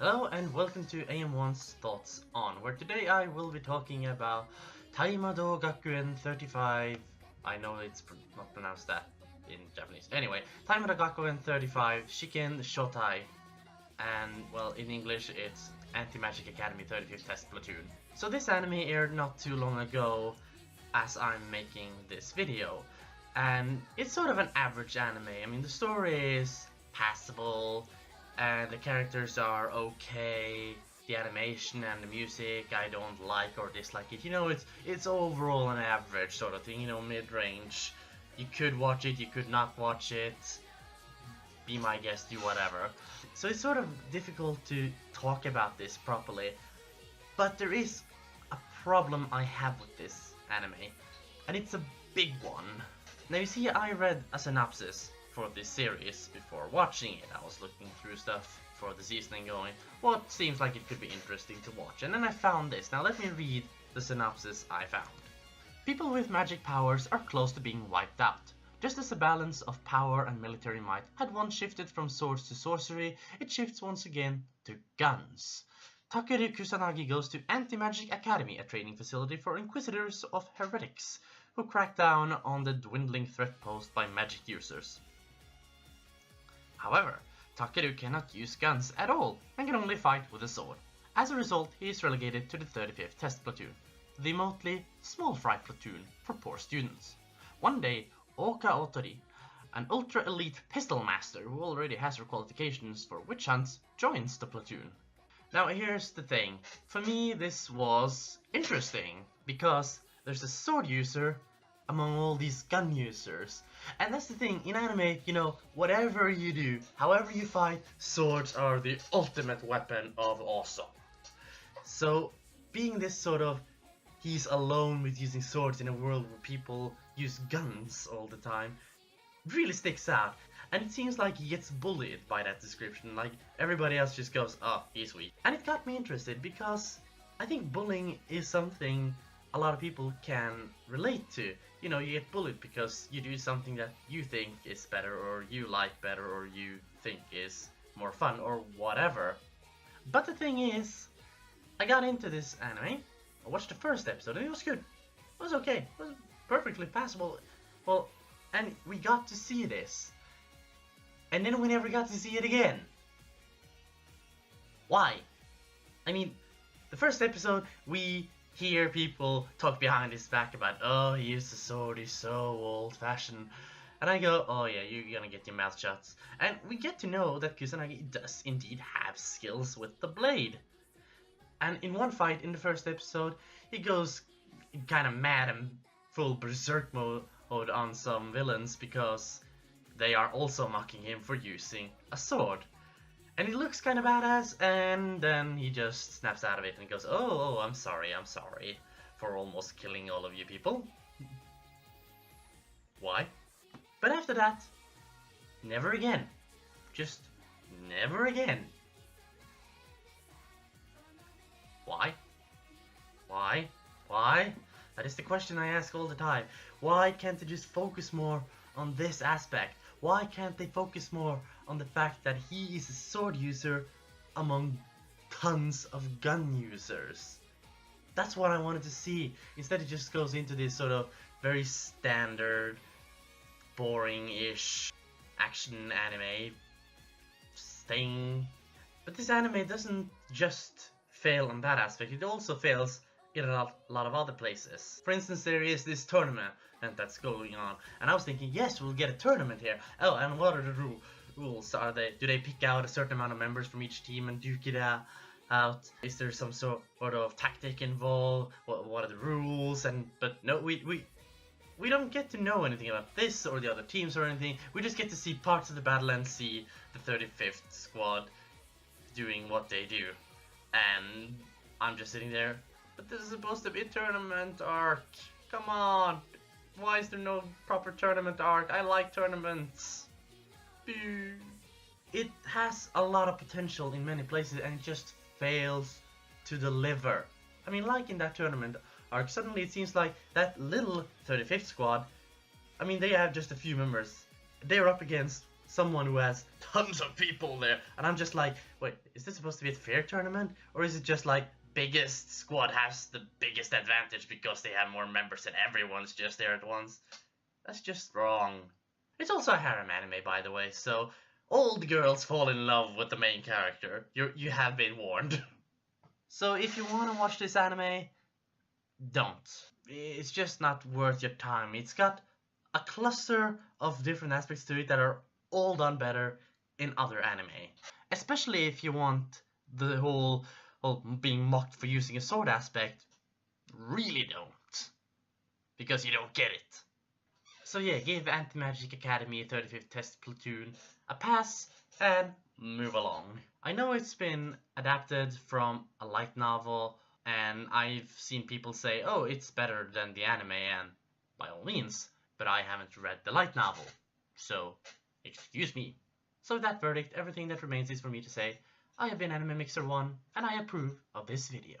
Hello and welcome to AM1's Thoughts On, where today I will be talking about Taimado Gakuen 35. I know it's not pronounced that in Japanese. Anyway, Taimado Gakuen 35 Shiken Shotai, and well, in English it's Antimagic Academy 35th Test Platoon. So this anime aired not too long ago as I'm making this video, and it's sort of an average anime. I mean, the story is passable, and the characters are okay. The animation and the music I don't like or dislike it. You know, it's overall an average sort of thing, you know, mid-range. You could watch it, you could not watch it. Be my guest, do whatever. So it's sort of difficult to talk about this properly. But there is a problem I have with this anime, and it's a big one. Now you see, I read a synopsis for this series before watching it. I was looking through stuff for the season and going, what seems like it could be interesting to watch, and then I found this. Now let me read the synopsis I found. People with magic powers are close to being wiped out. Just as the balance of power and military might had once shifted from swords to sorcery, it shifts once again to guns. Takeru Kusanagi goes to Antimagic Academy, a training facility for inquisitors of heretics, who crack down on the dwindling threat posed by magic users. However, Takeru cannot use guns at all and can only fight with a sword. As a result, he is relegated to the 35th Test Platoon, the mostly small fry platoon for poor students. One day, Oka Otori, an ultra-elite pistol master who already has her qualifications for witch hunts, joins the platoon. Now here's the thing, for me this was interesting, because there's a sword user among all these gun users. And that's the thing, in anime, you know, whatever you do, however you fight, swords are the ultimate weapon of awesome. So, being this sort of, he's alone with using swords in a world where people use guns all the time, really sticks out. And it seems like he gets bullied by that description, like everybody else just goes, oh, he's weak. And it got me interested, because I think bullying is something a lot of people can relate to. You know, you get bullied because you do something that you think is better, or you like better, or you think is more fun, or whatever. But the thing is, I got into this anime, I watched the first episode, and it was good. It was okay, it was perfectly passable. Well, and we got to see this. And then we never got to see it again. Why? I mean, the first episode, we hear people talk behind his back about, oh, he used a sword, he's so old-fashioned. And I go, oh yeah, you're gonna get your mouth shut. And we get to know that Kusanagi does indeed have skills with the blade. And in one fight in the first episode, he goes kind of mad and full berserk mode on some villains because they are also mocking him for using a sword. And he looks kind of badass, and then he just snaps out of it and goes, oh, I'm sorry for almost killing all of you people. Why? But after that, never again. Just never again. Why? Why? Why? That is the question I ask all the time. Why can't they just focus more on this aspect? Why can't they focus more on the fact that he is a sword user among tons of gun users? That's what I wanted to see. Instead it just goes into this sort of very standard, boring-ish action anime thing. But this anime doesn't just fail on that aspect, it also fails in a lot of other places. For instance, there is this tournament that's going on, and I was thinking, yes, we'll get a tournament here. Oh, and what are the rules? Do they pick out a certain amount of members from each team and duke it out? Is there some sort of tactic involved? What are the rules? But no, we don't get to know anything about this or the other teams or anything. We just get to see parts of the battle and see the 35th squad doing what they do. And I'm just sitting there, but this is supposed to be a tournament arc. Come on. Why is there no proper tournament arc? I like tournaments. Boo. It has a lot of potential in many places, and it just fails to deliver. I mean, like in that tournament arc, suddenly it seems like that little 35th squad, I mean, they have just a few members. They're up against someone who has tons of people there, and I'm just like, wait, is this supposed to be a fair tournament, or is it just like biggest squad has the biggest advantage because they have more members and everyone's just there at once? That's just wrong. It's also a harem anime, by the way, so all the girls fall in love with the main character. You have been warned. So if you want to watch this anime, don't. It's just not worth your time. It's got a cluster of different aspects to it that are all done better in other anime. Especially if you want the whole being mocked for using a sword aspect. Really don't. Because you don't get it. So yeah, give Antimagic Academy 35th Test Platoon a pass and move along. I know it's been adapted from a light novel, and I've seen people say, oh, it's better than the anime, and by all means, but I haven't read the light novel, so excuse me. So with that verdict, everything that remains is for me to say, I have been Anime Mixer 1, and I approve of this video.